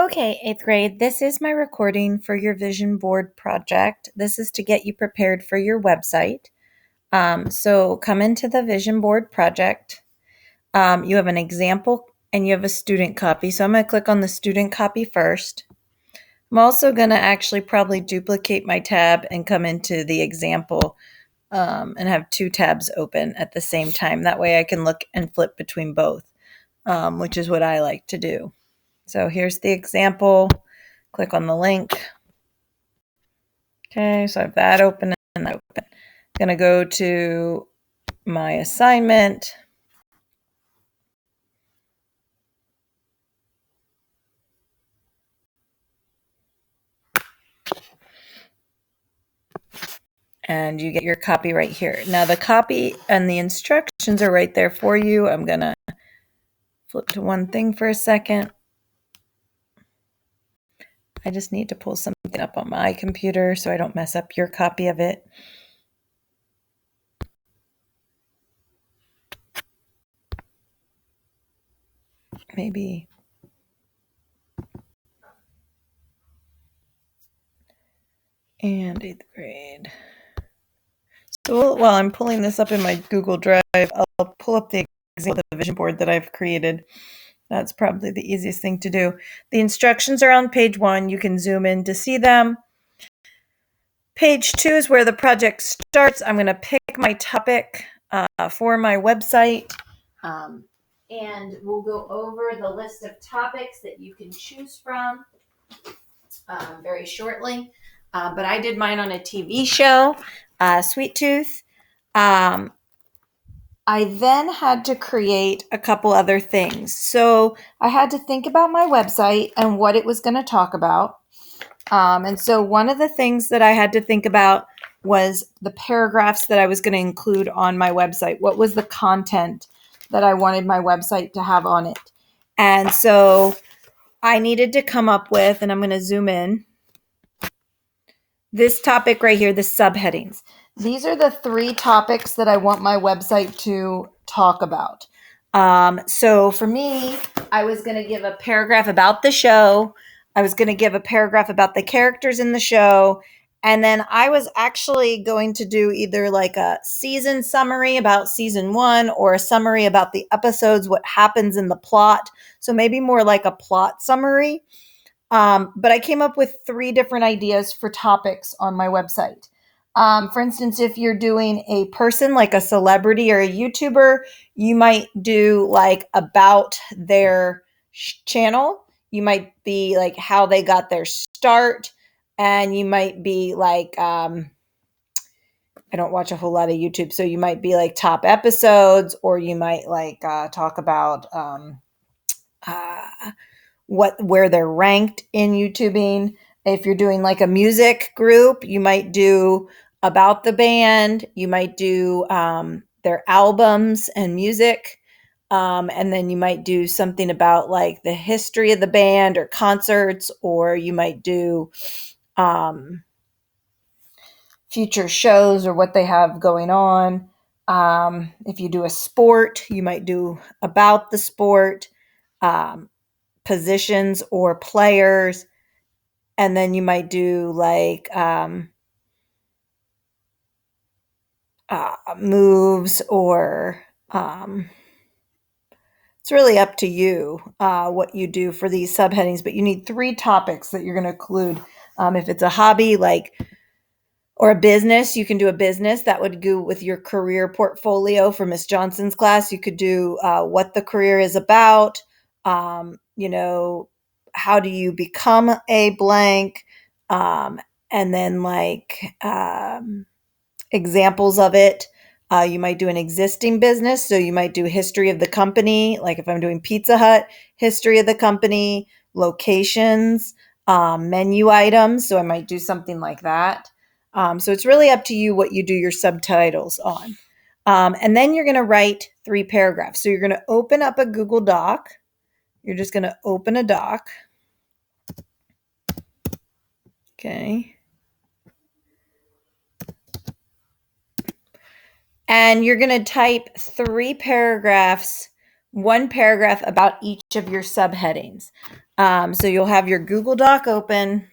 Okay, 8th grade, this is my recording for your vision board project. This is to get you prepared for your website. So come into the vision board project. You have an example and you have a student copy. So I'm going to click on the student copy first. I'm also going to actually probably duplicate my tab and come into the example and have two tabs open at the same time. That way I can look and flip between both, which is what I like to do. So here's the example. Click on the link. Okay, so I have that open and that open. I'm going to go to my assignment. And you get your copy right here. Now the copy and the instructions are right there for you. I'm going to flip to one thing for a second. I just need to pull something up on my computer so I don't mess up your copy of it. Maybe. And 8th grade. So while I'm pulling this up in my Google Drive, I'll pull up the example of the vision board that I've created. That's probably the easiest thing to do. The instructions are on page 1. You can zoom in to see them. Page 2 is where the project starts. I'm going to pick my topic for my website. And we'll go over the list of topics that you can choose from very shortly. But I did mine on a TV show, Sweet Tooth. I then had to create a couple other things. So I had to think about my website and what it was going to talk about. And so one of the things that I had to think about was the paragraphs that I was going to include on my website. What was the content that I wanted my website to have on it? And so I needed to come up with, and I'm going to zoom in, this topic right here, the subheadings. These are the 3 topics that I want my website to talk about. So for me, I was going to give a paragraph about the show. I was going to give a paragraph about the characters in the show. And then I was actually going to do either like a season summary about season 1 or a summary about the episodes, what happens in the plot. So maybe more like a plot summary. But I came up with 3 different ideas for topics on my website. For instance, if you're doing a person like a celebrity or a YouTuber, you might do like about their channel. You might be like how they got their start. And you might be like, I don't watch a whole lot of YouTube. So you might be like top episodes, or you might like talk about where they're ranked in YouTubing. If you're doing like a music group, you might do about the band. You might do their albums and music. And then you might do something about like the history of the band or concerts, or you might do future shows or what they have going on. If you do a sport, you might do about the sport. Positions or players, and then you might do like moves, or it's really up to you what you do for these subheadings, but you need 3 topics that you're going to include. If it's a hobby like or a business, you can do a business that would go with your career portfolio for Miss Johnson's class. You could do what the career is about, how do you become a blank, and then like examples of it. You might do an existing business, so you might do history of the company. Like if I'm doing Pizza Hut, history of the company, locations, menu items. So I might do something like that. So it's really up to you what you do your subtitles on. And then you're going to write 3 paragraphs. So you're going to open up a Google Doc. You're just going to open a doc. Okay. And you're going to type 3 paragraphs one paragraph about each of your subheadings. So you'll have your Google Doc open.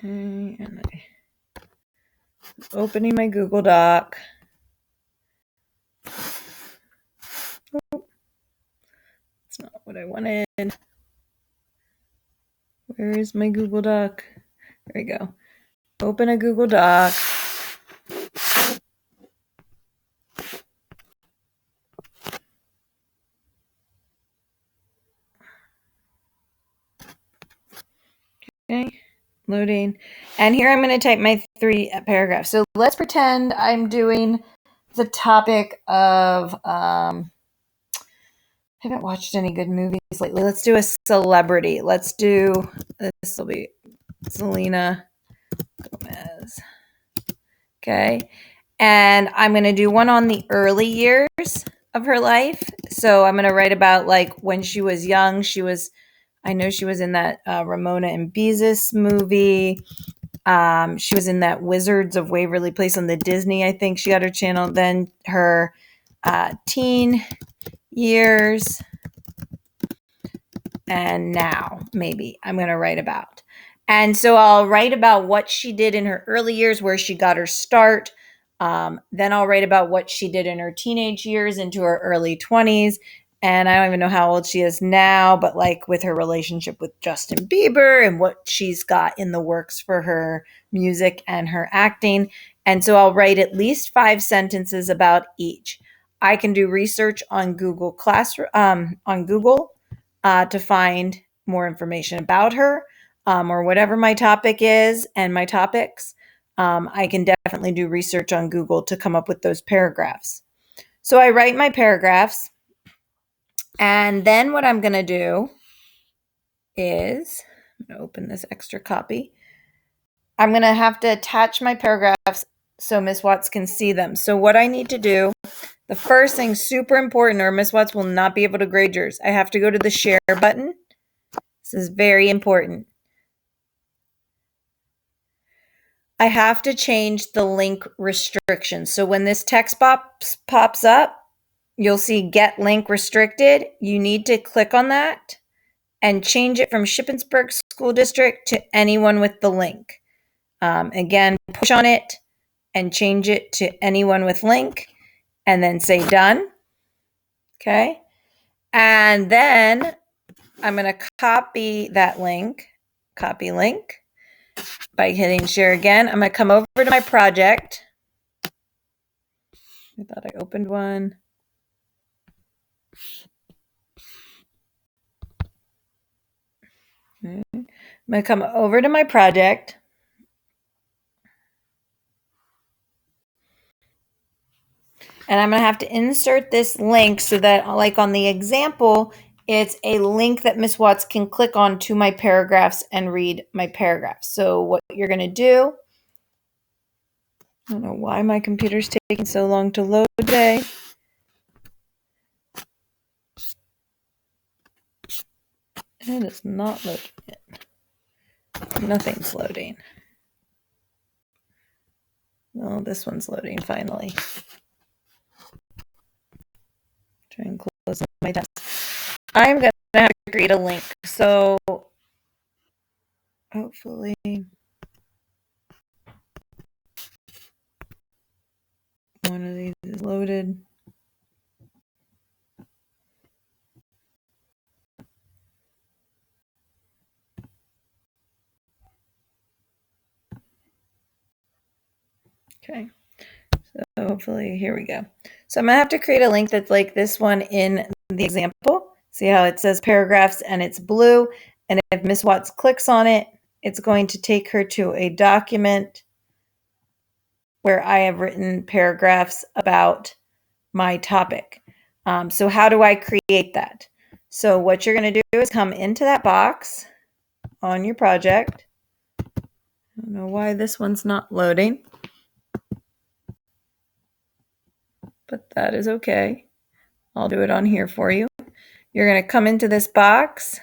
And opening my Google Doc. Oh, that's not what I wanted. Where is my Google Doc? There we go. Open a Google Doc. Okay, loading. And here I'm going to type my 3 paragraphs. So let's pretend I'm doing the topic of, I haven't watched any good movies lately. Let's do a celebrity. Let's do, this will be Selena Gomez. Okay. And I'm going to do one on the early years of her life. So I'm going to write about like when she was young. I know she was in that Ramona and Beezus movie. She was in that Wizards of Waverly Place on the Disney. I think she got her channel. Then her teen years. And now maybe I'm going to write about. And so I'll write about what she did in her early years, where she got her start. Then I'll write about what she did in her teenage years into her early 20s. And I don't even know how old she is now, but like with her relationship with Justin Bieber and what she's got in the works for her music and her acting. And so I'll write at least 5 sentences about each. I can do research on Google Classroom, on Google to find more information about her or whatever my topic is and my topics. I can definitely do research on Google to come up with those paragraphs. So I write my paragraphs, and then what I'm going to do is, I'm going to open this extra copy. I'm going to have to attach my paragraphs so Miss Watts can see them. So what I need to do, the first thing, super important, or Miss Watts will not be able to grade yours. I have to go to the share button. This is very important. I have to change the link restriction. So when this text box pops up, you'll see get link restricted. You need to click on that and change it from Shippensburg School District to anyone with the link. Again, push on it and change it to anyone with link and then say done. Okay. And then I'm going to copy that link, copy link by hitting share again. I'm going to come over to my project. I thought I opened one. I'm going to come over to my project. And I'm going to have to insert this link so that, like on the example, it's a link that Miss Watts can click on to my paragraphs and read my paragraphs. So what you're going to do, I don't know why my computer's taking so long to load today. It is not loading yet. Nothing's loading. Oh, this one's loading finally. Try and close my tabs. I'm going to have to create a link. So hopefully one of these is loaded. Okay. So hopefully, here we go. So I'm going to have to create a link that's like this one in the example. See how it says paragraphs and it's blue. And if Miss Watts clicks on it, it's going to take her to a document where I have written paragraphs about my topic. So how do I create that? So what you're going to do is come into that box on your project. I don't know why this one's not loading, but that is okay. I'll do it on here for you. You're going to come into this box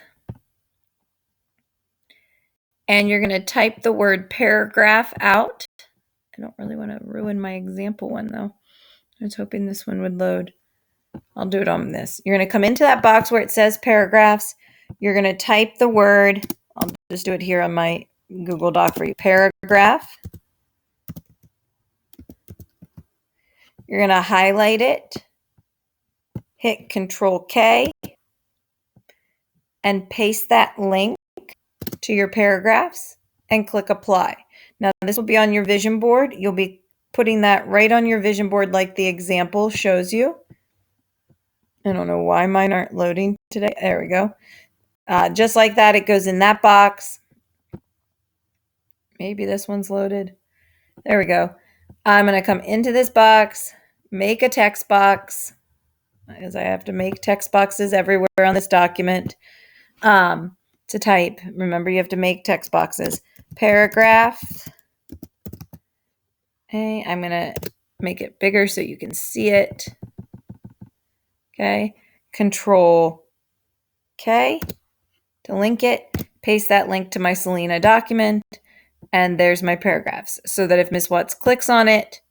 and you're going to type the word paragraph out. I don't really want to ruin my example one though. I was hoping this one would load. I'll do it on this. You're going to come into that box where it says paragraphs. You're going to type the word. I'll just do it here on my Google Doc for you. Paragraph. You're going to highlight it. Hit Control K. And paste that link to your paragraphs and click apply. Now this will be on your vision board. You'll be putting that right on your vision board like the example shows you. I don't know why mine aren't loading today. There we go. Just like that, it goes in that box. Maybe this one's loaded. There we go. I'm going to come into this box, make a text box, as I have to make text boxes everywhere on this document to type. Remember, you have to make text boxes. Paragraph. Okay, I'm going to make it bigger so you can see it. Okay, Control K to link it. Paste that link to my Selena document. And there's my paragraphs. So that if Ms. Watts clicks on it,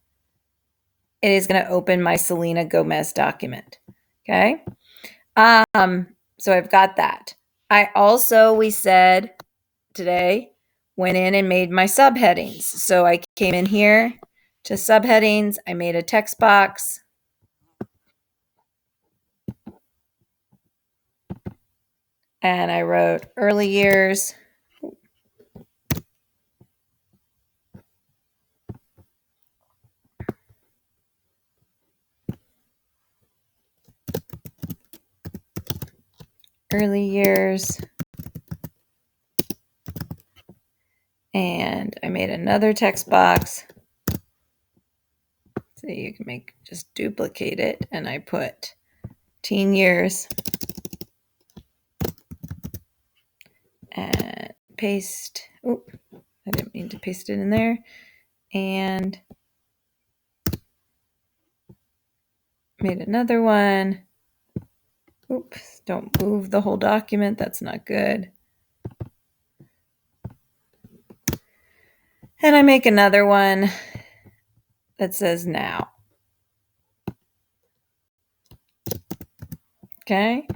it is going to open my Selena Gomez document. Okay. So I've got that. I also, we said today, went in and made my subheadings. So I came in here to subheadings. I made a text box. And I wrote early years. Early years. And I made another text box. So you can just duplicate it. And I put teen years. And paste. Oh, I didn't mean to paste it in there. And made another one. Oops, don't move the whole document. That's not good. And I make another one that says now. Okay.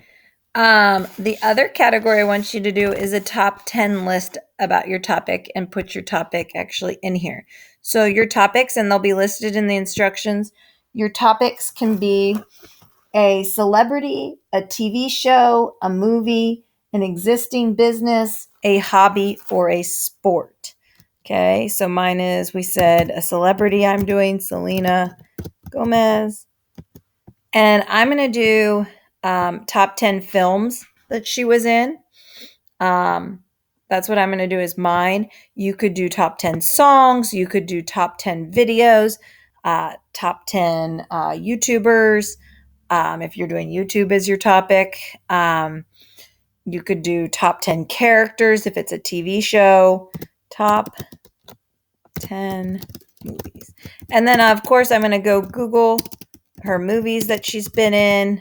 The other category I want you to do is a top 10 list about your topic and put your topic actually in here. So your topics, and they'll be listed in the instructions. Your topics can be a celebrity, a TV show, a movie, an existing business, a hobby, or a sport. Okay, so mine is, we said, a celebrity I'm doing, Selena Gomez. And I'm going to do top 10 films that she was in. That's what I'm going to do is mine. You could do top 10 songs. You could do top 10 videos, top 10 YouTubers. If you're doing YouTube as your topic, you could do top 10 characters if it's a TV show, top 10 movies. And then, of course, I'm going to go Google her movies that she's been in.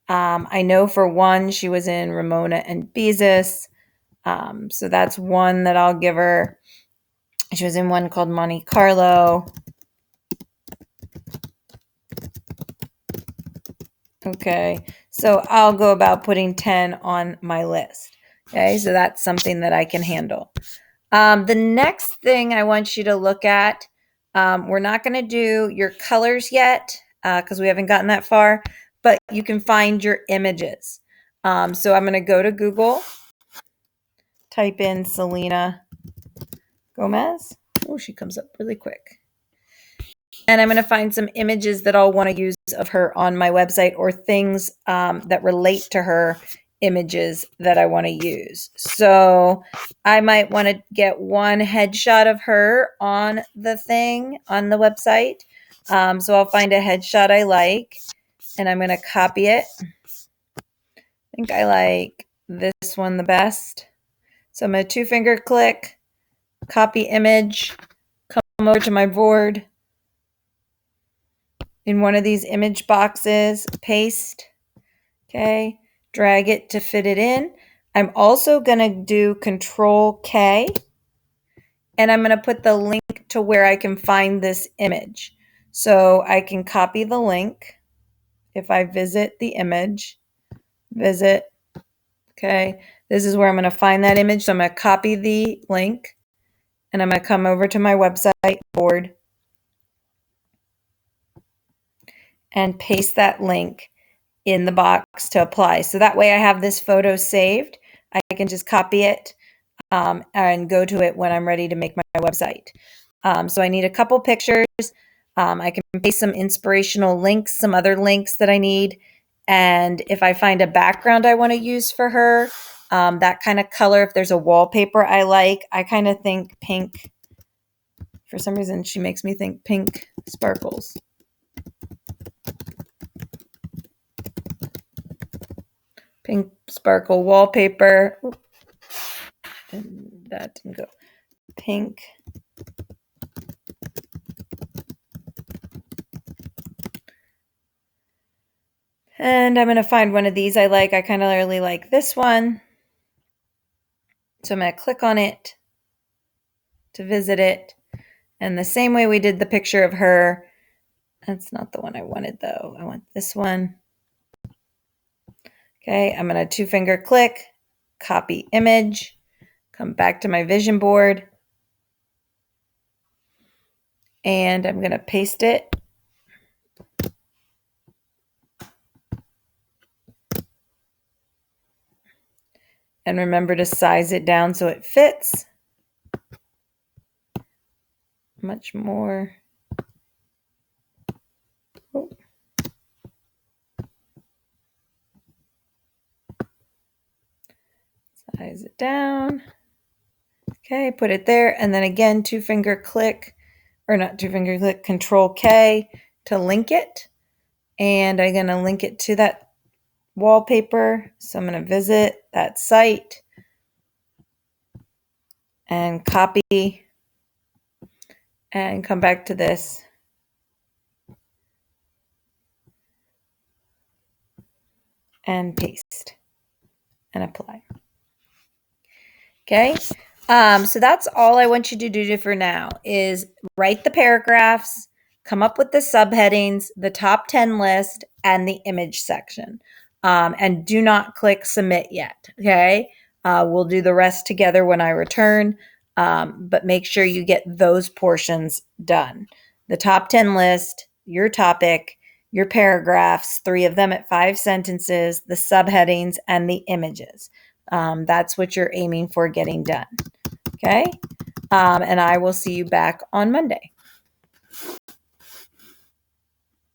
I know for one, she was in Ramona and Beezus. So that's one that I'll give her. She was in one called Monte Carlo. Okay, so I'll go about putting 10 on my list. Okay, so that's something that I can handle. The next thing I want you to look at, we're not going to do your colors yet because we haven't gotten that far, but you can find your images. So I'm going to go to Google, type in Selena Gomez. Oh, she comes up really quick. And I'm going to find some images that I'll want to use of her on my website or things that relate to her images that I want to use. So I might want to get one headshot of her on the thing on the website. So I'll find a headshot I like and I'm going to copy it. I think I like this one the best. So I'm going to 2-finger click, copy image, come over to my board. In one of these image boxes, paste, okay, drag it to fit it in. I'm also going to do Control K and I'm going to put the link to where I can find this image. So I can copy the link. If I visit the image, visit, okay, this is where I'm going to find that image. So I'm going to copy the link, and I'm going to come over to my website board and paste that link in the box to apply. So that way I have this photo saved. I can just copy it and go to it when I'm ready to make my website. So I need a couple pictures. I can paste some inspirational links, some other links that I need. And if I find a background I want to use for her, that kind of color, if there's a wallpaper I like, I kind of think pink. For some reason, she makes me think pink sparkles. Pink sparkle wallpaper. And that didn't go. Pink. And I'm going to find one of these I like. I kind of really like this one. So I'm going to click on it to visit it. And the same way we did the picture of her. That's not the one I wanted, though. I want this one. Okay, I'm going to 2-finger click, copy image, come back to my vision board, and I'm going to paste it. And remember to size it down so it fits. Much more. Oh. Size it down. Okay, put it there. And then again, 2-finger click, or not 2-finger click, Control K to link it. And I'm going to link it to that wallpaper. So I'm going to visit that site and copy and come back to this. And paste and apply. Okay, so that's all I want you to do for now is write the paragraphs, come up with the subheadings, the top 10 list, and the image section. And do not click submit yet, okay? We'll do the rest together when I return, but make sure you get those portions done. The top 10 list, your topic, your paragraphs, 3 of them at 5 sentences, the subheadings, and the images. That's what you're aiming for getting done. Okay. And I will see you back on Monday.